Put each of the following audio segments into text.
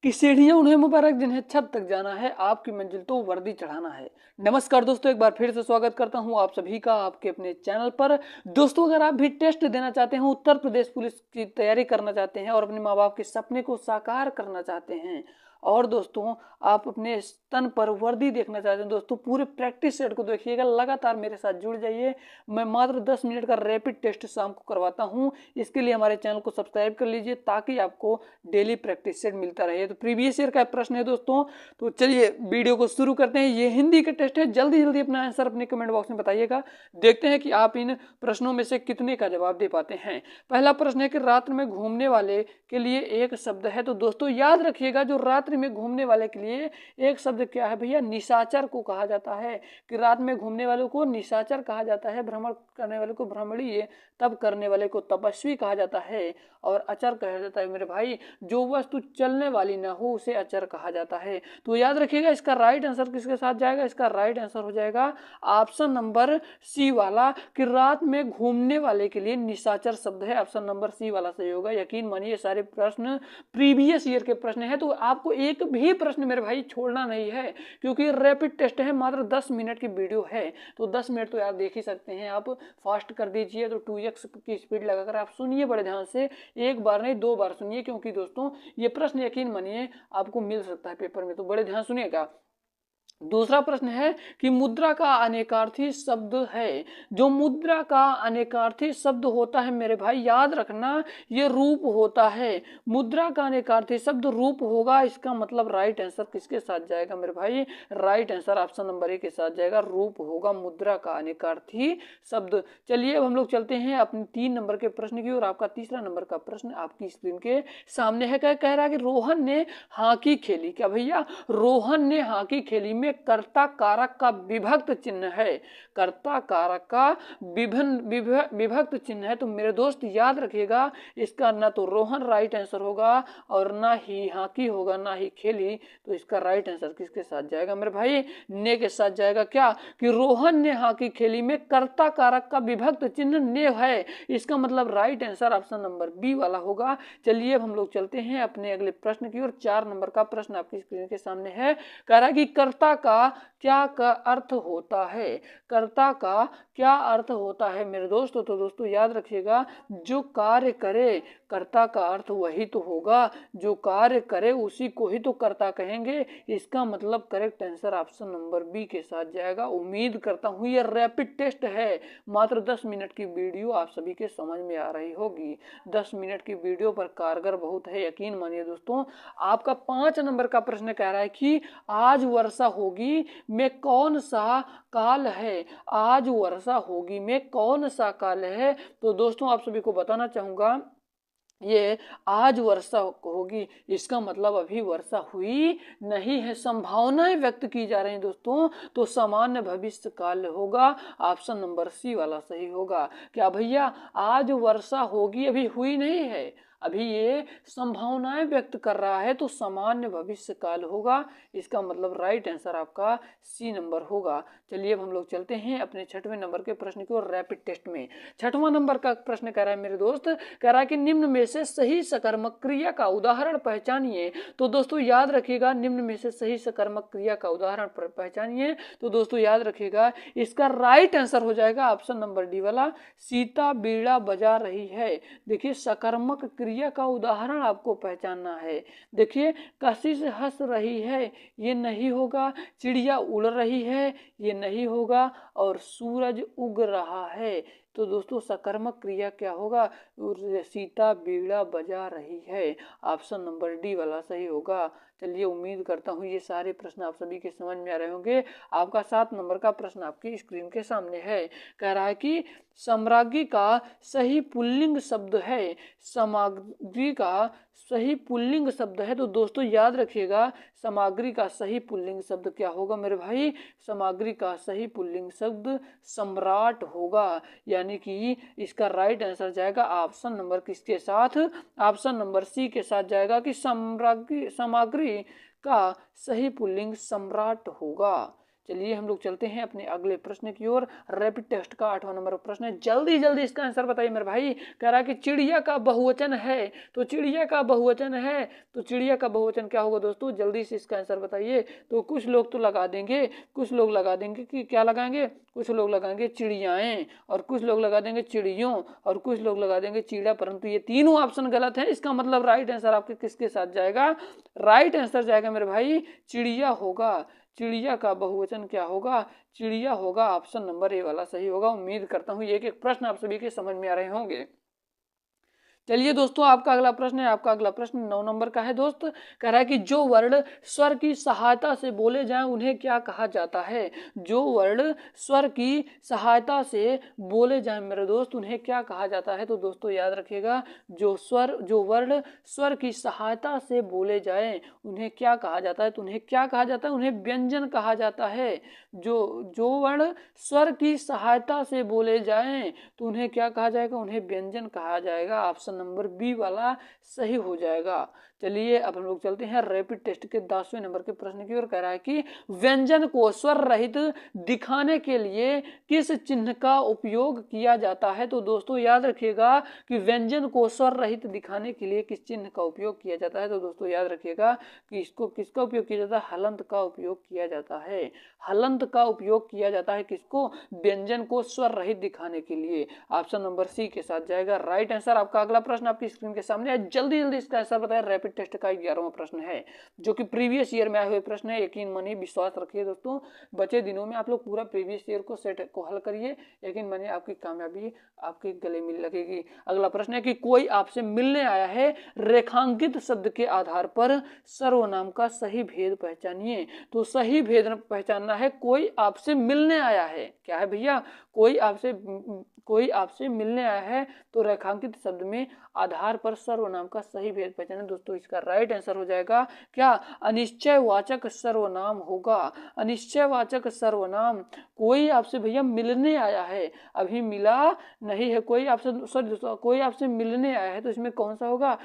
कि सीढ़ियां उन्हें मुबारक जिन्हें छत तक जाना है, आपकी मंजिल तो वर्दी चढ़ाना है। नमस्कार दोस्तों, एक बार फिर से स्वागत करता हूं आप सभी का आपके अपने चैनल पर। दोस्तों, अगर आप भी टेस्ट देना चाहते हैं, उत्तर प्रदेश पुलिस की तैयारी करना चाहते हैं और अपने माँ बाप के सपने को साकार करना चाहते हैं, और दोस्तों आप अपने स्तन पर वर्दी देखना चाहते हैं, दोस्तों पूरे प्रैक्टिस सेट को देखिएगा, लगातार मेरे साथ जुड़ जाइए। मैं मात्र 10 मिनट का रैपिड टेस्ट शाम को करवाता हूं। इसके लिए हमारे चैनल को सब्सक्राइब कर लीजिए ताकि आपको डेली प्रैक्टिस सेट मिलता रहे। तो प्रीवियस ईयर का प्रश्न है दोस्तों, तो चलिए वीडियो को शुरू करते हैं। ये हिंदी का टेस्ट है, जल्दी जल्दी अपना आंसर अपने कमेंट बॉक्स में बताइएगा। देखते हैं कि आप इन प्रश्नों में से कितने का जवाब दे पाते हैं। पहला प्रश्न है कि रात्रि में घूमने वाले के लिए एक शब्द है। तो दोस्तों याद रखिएगा, जो रात्रि में घूमने वाले के लिए एक शब्द क्या है भैया, निशाचर को कहा जाता है। कि रात में घूमने वालों को निशाचर कहा जाता है, भ्रमण करने वाले को भ्रमणीय, तप करने वाले को तपस्वी कहा जाता है, और अचर कहा जाता है मेरे भाई, जो वस्तु चलने वाली ना हो उसे अचर कहा जाता है। तो याद रखिएगा, इसका राइट आंसर किसके साथ जाएगा, इसका राइट आंसर हो जाएगा ऑप्शन नंबर सी वाला, कि रात में घूमने वाले के लिए निशाचर शब्द है। ऑप्शन नंबर सी वाला सही होगा। यकीन मानिए सारे प्रश्न प्रीवियस ईयर के प्रश्न है, तो आपको एक भी प्रश्न मेरे भाई छोड़ना नहीं है, क्योंकि रैपिड टेस्ट है, मात्र 10 मिनट की वीडियो है। तो 10 मिनट तो यार देख ही सकते हैं आप, फास्ट कर दीजिए। तो 2x की स्पीड लगाकर आप सुनिए बड़े ध्यान से, एक बार नहीं 2 बार सुनिए, क्योंकि दोस्तों ये प्रश्न यकीन मानिए आपको मिल सकता है पेपर में। तो बड़े ध्यान सुनिएगा। दूसरा प्रश्न है कि मुद्रा का अनेकार्थी शब्द है। जो मुद्रा का अनेकार्थी शब्द होता है मेरे भाई, याद रखना, ये रूप होता है। मुद्रा का अनेकार्थी शब्द रूप होगा। इसका मतलब राइट आंसर किसके साथ जाएगा मेरे भाई, right answer option number A के साथ जाएगा, रूप होगा मुद्रा का अनेकार्थी शब्द। चलिए अब हम लोग चलते हैं अपने 3 नंबर के प्रश्न की और आपका तीसरा नंबर का प्रश्न आपकी स्क्रीन के सामने है। कह रहा है कि रोहन ने हॉकी खेली। क्या भैया, रोहन ने हॉकी खेली में कर्ता कारक का विभक्त चिन्ह है। कर्ता कारक का विभक्त चिन्ह है। तो मेरे दोस्त याद रखिएगा, इसका ना तो रोहन राइट आंसर होगा और ना ही हॉकी होगा, ना ही खेली। तो इसका राइट आंसर किसके साथ जाएगा मेरे भाई, ने के साथ जाएगा। क्या कि रोहन ने हॉकी खेली में कर्ता कारक का विभक्त चिन्ह ने है। इसका मतलब right answer option number B वाला होगा। चलिए अब हम लोग चलते हैं अपने अगले प्रश्न की ओर। 4 नंबर का प्रश्न आपकी स्क्रीन के सामने है। कह रहा है कि कर्ता का क्या का अर्थ होता है। कर्ता का क्या अर्थ होता है मेरे दोस्तों। तो दोस्तों याद रखिएगा, जो कार्य करे, कर्ता का अर्थ वही तो होगा, जो कार्य करे उसी को ही तो कर्ता कहेंगे। इसका मतलब correct answer option number B के साथ जाएगा। उम्मीद करता हूं ये रैपिड टेस्ट है, मात्र 10 मिनट की वीडियो आप सभी के समझ में आ रही होगी। 10 मिनट की वीडियो पर कारगर बहुत है, यकीन मानिए दोस्तों। आपका 5 नंबर का प्रश्न कह रहा है कि आज वर्षा होगी में कौन सा काल है। आज वर्षा होगी में कौन सा काल है। तो दोस्तों आप सभी को बताना चाहूंगा, ये आज वर्षा होगी, इसका मतलब अभी वर्षा हुई नहीं है, संभावनाएं व्यक्त की जा रही हैं दोस्तों। तो सामान्य भविष्य काल होगा, ऑप्शन नंबर सी वाला सही होगा। क्या भैया, आज वर्षा होगी, अभी हुई नहीं है, अभी ये संभावनाएं व्यक्त कर रहा है, तो सामान्य भविष्य काल होगा। इसका मतलब राइट आंसर आपका सी नंबर होगा। चलिए अब हम लोग चलते हैं अपने 6वें नंबर के प्रश्न की ओर रैपिड टेस्ट में। 6वां नंबर का प्रश्न कह रहा है मेरे दोस्त, कह रहा है कि निम्न में से सही सकर्मक क्रिया का उदाहरण पहचानिए। तो दोस्तों याद रखिएगा, निम्न में से सही सकर्मक क्रिया का उदाहरण पहचानिए। तो दोस्तों याद रखिएगा, इसका राइट आंसर हो जाएगा ऑप्शन नंबर डी वाला, सीता बीड़ा बजा रही है। देखिए सकर्मक क्रिया का उदाहरण आपको पहचानना है। देखिए कशिश हंस रही है, ये नहीं होगा। चिड़िया उड़ रही है, ये नहीं होगा। और सूरज उग रहा है। तो दोस्तों सकर्मक क्रिया क्या होगा, सीता बीड़ा बजा रही है। ऑप्शन नंबर डी वाला सही होगा। चलिए उम्मीद करता हूँ ये सारे प्रश्न आप सभी के समझ में आ रहे होंगे। आपका 7 नंबर का प्रश्न आपकी स्क्रीन के सामने है। कह रहा है कि साम्राज्ञी का सही पुल्लिंग शब्द है। सामग्री का सही पुल्लिंग शब्द है। तो दोस्तों याद रखिएगा, सामग्री का सही पुल्लिंग शब्द क्या होगा मेरे भाई, सामग्री का सही पुल्लिंग शब्द सम्राट होगा। यानी कि इसका राइट आंसर जाएगा ऑप्शन नंबर किसके साथ, ऑप्शन नंबर सी के साथ जाएगा, कि सामग्री का सही पुल्लिंग सम्राट होगा। चलिए हम लोग चलते हैं अपने अगले प्रश्न की ओर। रैपिड टेस्ट का 8वां नंबर प्रश्न है, जल्दी जल्दी इसका आंसर बताइए मेरे भाई। कह रहा है कि चिड़िया का बहुवचन है, तो चिड़िया का बहुवचन है तो चिड़िया का बहुवचन क्या होगा दोस्तों, जल्दी से इसका आंसर बताइए। तो कुछ लोग तो लगा देंगे, कुछ लोग लगा देंगे कि क्या लगाएंगे, कुछ लोग लगाएंगे चिड़ियाएं, और कुछ लोग लगा देंगे चिड़ियों, और कुछ लोग लगा देंगे चिड़ा, परंतु ये तीनों ऑप्शन गलत है। इसका मतलब राइट आंसर आपके किसके साथ जाएगा, राइट आंसर जाएगा मेरे भाई चिड़िया होगा। चिड़िया का बहुवचन क्या होगा, चिड़िया होगा, ऑप्शन नंबर ए वाला सही होगा। उम्मीद करता हूं एक एक प्रश्न आप सभी के समझ में आ रहे होंगे। चलिए दोस्तों आपका अगला प्रश्न है, आपका अगला प्रश्न 9 नंबर का है दोस्त। कह रहा है कि जो वर्ण स्वर की सहायता से बोले जाएं उन्हें क्या कहा जाता है। जो वर्ण स्वर की सहायता से बोले जाएं मेरे दोस्त उन्हें क्या कहा जाता है। तो दोस्तों याद रखिएगा, जो वर्ण स्वर की सहायता से बोले जाएं उन्हें क्या कहा जाता है। तो उन्हें क्या कहा जाता है, उन्हें व्यंजन कहा जाता है। जो वर्ण स्वर की सहायता से बोले जाएं तो उन्हें क्या कहा जाएगा, उन्हें व्यंजन कहा जाएगा। ऑप्शन नंबर बी वाला सही हो जाएगा। चलिए अब हम लोग चलते हैं रैपिड टेस्ट के 10वें नंबर के प्रश्न की ओर। कह रहा है कि व्यंजन को स्वर रहित दिखाने के लिए किस चिन्ह का उपयोग किया जाता है। तो दोस्तों याद रखिएगा कि व्यंजन को स्वर रहित दिखाने के लिए किस चिन्ह का उपयोग किया जाता है। तो दोस्तों याद रखिएगा कि इसको किसका उपयोग किया जाता है, हलंत का उपयोग किया जाता है। हलंत का उपयोग किया जाता है किसको, व्यंजन को स्वर रहित दिखाने के लिए। ऑप्शन नंबर सी के साथ जाएगा राइट आंसर। आपका अगला प्रश्न आपकी स्क्रीन के सामने है, जल्दी जल्दी इसका आंसर बताएं। रैपिड टेस्ट का 11वां प्रश्न है जो कि प्रीवियस ईयर में आए हुए प्रश्न है। यकीन मानिए, विश्वास रखिए दोस्तों, बचे दिनों में आप लोग पूरा प्रीवियस ईयर को सेट को हल करिए, यकीन मानिए आपकी कामयाबी आपके गले मिल लगेगी। अगला प्रश्न है कि कोई आपसे मिलने आया है, रेखांकित शब्द के आधार पर सर्वनाम का सही भेद पहचानिए। तो सही भेद पहचानना है, कोई आपसे मिलने आया है, क्या है भैया, कोई आपसे मिलने आया है तो रेखांकित शब्द में आधार पर सर्वनाम का सही भेद पहचाने। दोस्तों इसका राइट आंसर हो जाएगा क्या, अनिश्चयवाचक सर्वनाम होगा। अनिश्चयवाचक सर्वनाम, कोई आपसे भैया मिलने आया है, अभी मिला नहीं है, कोई आपसे मिलने आया है, तो इसमें कौन सा होगा,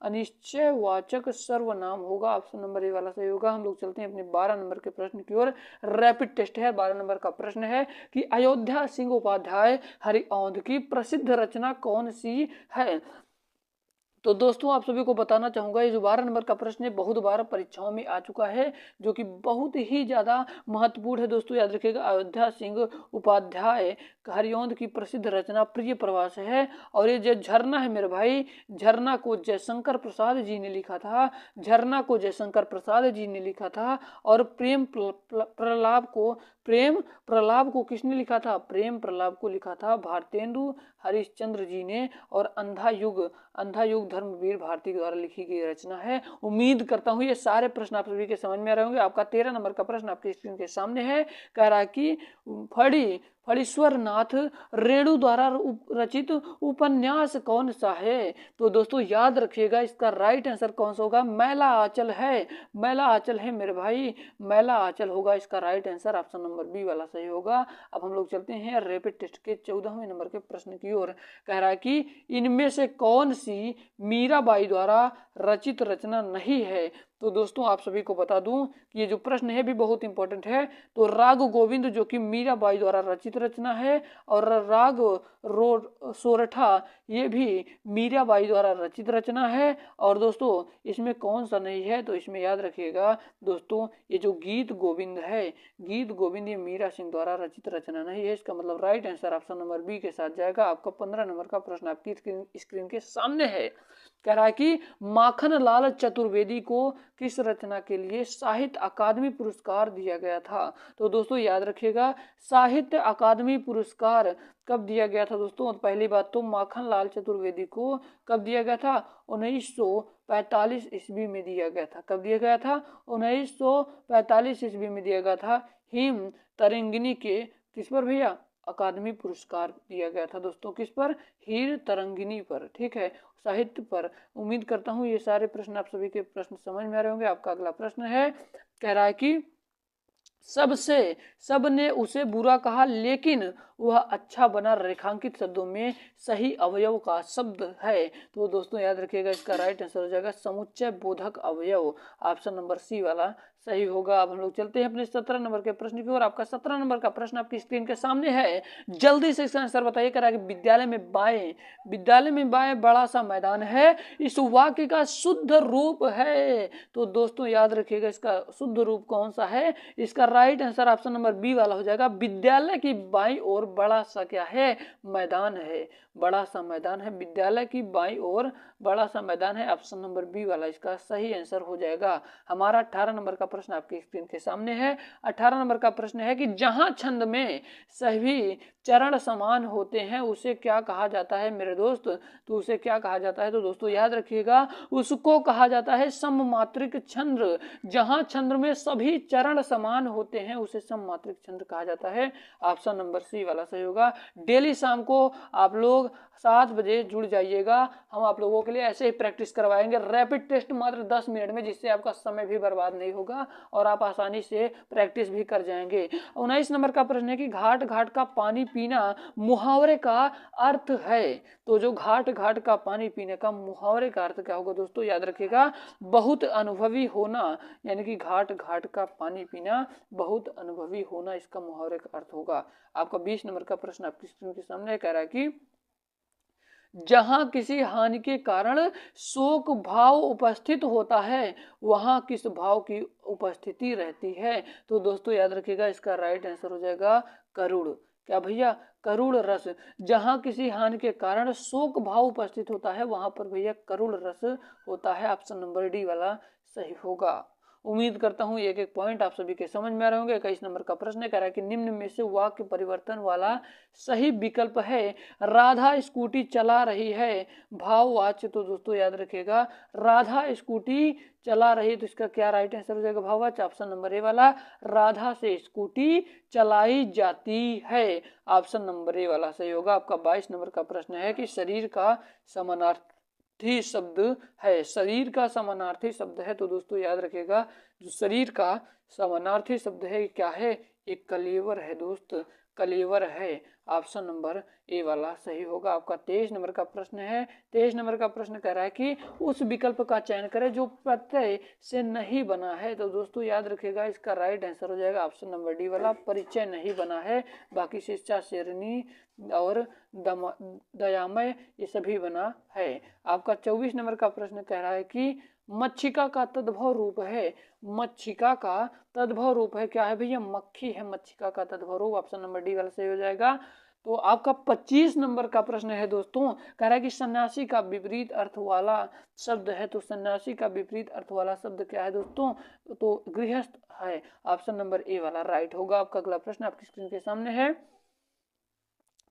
अनिश्चयवाचक सर्वनाम होगा। ऑप्शन नंबर ए वाला सही होगा। हम लोग चलते हैं अपने 12 नंबर के प्रश्न की ओर। रैपिड टेस्ट है, 12 नंबर का प्रश्न है कि अयोध्या सिंह उपाध्याय हरिऔंध की प्रसिद्ध रचना कौन सी है। तो दोस्तों आप सभी को बताना चाहूंगा, ये जो 12 नंबर का प्रश्न है बहुत बार परीक्षाओं में आ चुका है, जो कि बहुत ही ज्यादा महत्वपूर्ण है। दोस्तों याद रखिएगा, अयोध्या सिंह उपाध्याय हरिऔंध की प्रसिद्ध रचना प्रिय प्रवास है। और ये जो झरना है मेरे भाई, झरना को जयशंकर प्रसाद जी ने लिखा था, झरना को जयशंकर प्रसाद जी ने लिखा था। और प्रेम प्रलाप को किसने लिखा था, प्रेम प्रलाप को लिखा था भारतेंदु हरिश्चंद्र जी ने। और अंधा युग धर्मवीर भारती द्वारा लिखी गई रचना है। उम्मीद करता हूं ये सारे प्रश्न आप सभी के समझ में आ रहे होंगे। आपका 13 नंबर का प्रश्न आपकी स्क्रीन के सामने है। कह रहा है कि फणीश्वर नाथ रेणु द्वारा रचित उपन्यास कौन सा है। तो दोस्तों याद रखिएगा, इसका राइट आंसर कौन सा होगा, मैला आंचल है। मैला आंचल है मेरे भाई, मैला आंचल होगा इसका right answer. Option number B वाला सही होगा। अब हम लोग चलते हैं रैपिड टेस्ट के 14वें नंबर के प्रश्न की ओर। कह रहा है कि इनमें से कौन सी मीराबाई द्वारा रचित रचना नहीं है। तो दोस्तों आप सभी को बता दूं कि ये जो प्रश्न है भी बहुत इंपॉर्टेंट है। तो राग गोविंद जो कि मीराबाई द्वारा रचित रचना है, और राग सोरठा ये भी मीराबाई द्वारा रचित रचना है। और दोस्तों इसमें कौन सा नहीं है, तो इसमें याद रखिएगा दोस्तों, ये जो गीत गोविंद है, गीत गोविंद ये मीरा सिंह द्वारा रचित रचना नहीं है। इसका मतलब right answer option number B के साथ जाएगा। आपका 15 नंबर का प्रश्न आपकी स्क्रीन के सामने है। कह रहा है कि माखनलाल चतुर्वेदी को किस रचना के लिए साहित्य अकादमी पुरस्कार दिया गया था। तो दोस्तों याद रखिएगा, साहित्य अकादमी पुरस्कार कब दिया गया था दोस्तों। पहली बात तो माखनलाल चतुर्वेदी को कब दिया गया था, 1945 ईस्वी में दिया गया था। कब दिया गया था, 1945 ईस्वी में दिया गया था। हिम तरंगिनी के किस पर भैया, अकादमी पुरस्कार दिया गया था दोस्तों, किस पर, हीर तरंगिनी पर, ठीक है, साहित्य पर। उम्मीद करता हूं ये सारे प्रश्न आप सभी के प्रश्न समझ में आ रहे होंगे। आपका अगला प्रश्न है, कह रहा है कि सबने उसे बुरा कहा लेकिन वह अच्छा बना रेखांकित शब्दों में सही अवयव का शब्द है। तो दोस्तों याद रखिएगा, इसका राइट आंसर हो जाएगा समुच्चय बोधक अवयव, ऑप्शन नंबर सी वाला सही होगा। अब हम लोग चलते हैं अपने 17 नंबर के प्रश्न की ओर। आपका 17 नंबर का प्रश्न आपकी स्क्रीन के सामने है, जल्दी से इसका आंसर बताइए। कह रहा है कि विद्यालय में बाएं बड़ा सा मैदान है, इस वाक्य का शुद्ध रूप है। तो दोस्तों याद रखिएगा, इसका शुद्ध रूप कौन सा है? इसका right answer option number B वाला हो जाएगा। विद्यालय की बाईं ओर बड़ा सा क्या है? मैदान है, बड़ा सा मैदान है। विद्यालय की बाईं ओर बड़ा सा मैदान है, ऑप्शन नंबर बी वाला इसका सही आंसर हो जाएगा। हमारा 18 नंबर का प्रश्न आपकी स्क्रीन के सामने है। 18 नंबर का प्रश्न है कि जहां छंद में सभी चरण समान होते हैं उसे क्या कहा जाता है मेरे दोस्त? तो उसे क्या कहा जाता है? तो दोस्तों याद रखिएगा, उसको कहा जाता है सममात्रिक छंद। जहां छंद में सभी चरण समान होते हैं उसे सममात्रिक छंद कहा जाता है, ऑप्शन नंबर सी वाला सही होगा। डेली शाम को आप लोग 7 बजे जुड़ जाइएगा, हम आप लोगों के लिए ऐसे ही प्रैक्टिस करवाएंगे, रैपिड टेस्ट मात्र 10 मिनट में, जिससे आपका समय भी बर्बाद नहीं होगा और आप आसानी से प्रैक्टिस भी कर जाएंगे। 19 नंबर का प्रश्न है कि घाट घाट का पानी पीना मुहावरे का अर्थ है। तो जो घाट घाट का पानी पीने का मुहावरे का अर्थ क्या होगा दोस्तों? याद रखिएगा, बहुत अनुभवी होना, यानी कि घाट घाट का पानी पीना, बहुत अनुभवी होना इसका मुहावरे का अर्थ होगा। आपका 20 नंबर का प्रश्न आपकी स्क्रीन के सामने कह रहा है कि जहां किसी हानि के कारण शोक भाव उपस्थित होता है वहां किस भाव की उपस्थिति रहती है? तो दोस्तों याद रखिएगा, इसका राइट आंसर हो जाएगा करुण। क्या भैया? करुण रस। जहां किसी हानि के कारण शोक भाव उपस्थित होता है वहां पर भैया करुण रस होता है, ऑप्शन नंबर डी वाला सही होगा। उम्मीद करता हूं एक एक पॉइंट आप सभी के समझ में आ रहे होंगे। 21 नंबर का प्रश्न कह रहा है कि निम्न में से वाक्य परिवर्तन वाला सही विकल्प है। राधा स्कूटी चला रही है, भाववाच्य। तो दोस्तों याद रखिएगा, राधा स्कूटी चला रही, तो इसका क्या राइट आंसर हो जाएगा? भाववाच्य, ऑप्शन नंबर ए वाला। राधा से स्कूटी चलाई जाती है, ऑप्शन नंबर ए वाला सही होगा। आपका 22 नंबर का प्रश्न है कि शरीर का समानार्थी शब्द है, शरीर का समानार्थी शब्द है। तो दोस्तों याद रखिएगा, जो शरीर का समानार्थी शब्द है क्या है? एक कलेवर है दोस्त, कलेवर है, ऑप्शन नंबर ए वाला सही होगा। आपका 23 नंबर का प्रश्न है। 23 नंबर का प्रश्न कह रहा है कि उस विकल्प का चयन करें जो प्रत्यय से नहीं बना है। तो दोस्तों याद रखिएगा, इसका राइट आंसर हो जाएगा ऑप्शन नंबर डी वाला, परिचय नहीं बना है। बाकी शिक्षा, शेरनी और दयामय ये सभी बना है। आपका 24 नंबर का प्रश्न कह रहा है कि मच्छिका का तद्भव रूप है, मच्छिका का तद्भव रूप है क्या है भैया? मक्खी है, मच्छिका का तद्भव रूप, ऑप्शन नंबर डी वाला सही हो जाएगा। तो आपका 25 नंबर का प्रश्न है दोस्तों, कह रहा है कि सन्यासी का विपरीत अर्थ वाला शब्द है। तो सन्यासी का विपरीत अर्थ वाला शब्द क्या है दोस्तों? तो गृहस्थ है, ऑप्शन नंबर ए वाला राइट होगा। आपका अगला प्रश्न आपकी स्क्रीन के सामने है,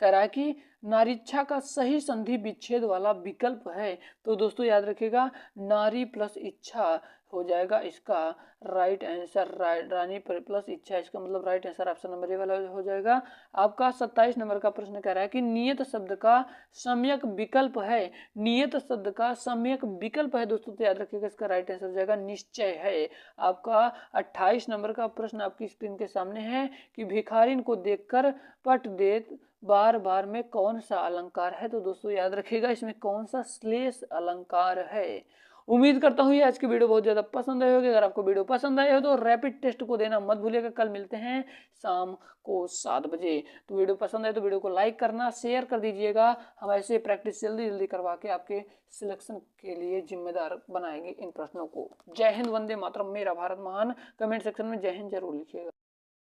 कह रहा है कि नारीच्छा का सही संधि विच्छेद वाला विकल्प है। तो दोस्तों याद रखिएगा, नारी प्लस इच्छा हो जाएगा इसका राइट आंसर। रानी प्लस इच्छा, इसका मतलब right answer option number A वाला हो जाएगा। आपका 27 नंबर का प्रश्न कह रहा है कि नियत शब्द का सम्यक विकल्प है, नियत शब्द का सम्यक विकल्प है दोस्तों। तो याद रखिएगा, इसका राइट आंसर हो जाएगा निश्चय है। आपका 28 नंबर का प्रश्न आपकी स्क्रीन के सामने है कि भिखारिन को देखकर पट देत बार बार में कौन सा अलंकार है? तो दोस्तों याद रखिएगा, इसमें कौन सा श्लेष अलंकार है। उम्मीद करता हूँ ये आज की वीडियो बहुत ज्यादा पसंद आई होगी। अगर आपको वीडियो पसंद आई हो तो रैपिड टेस्ट को देना मत भूलिएगा। कल मिलते हैं शाम को 7 बजे। तो वीडियो पसंद आए तो वीडियो को लाइक करना, शेयर कर दीजिएगा। हम ऐसे प्रैक्टिस जल्दी जल्दी करवा के आपके सिलेक्शन के लिए जिम्मेदार बनाएंगे इन प्रश्नों को। जय हिंद, वंदे मातरम, मेरा भारत महान। कमेंट सेक्शन में जय हिंद जरूर लिखिएगा।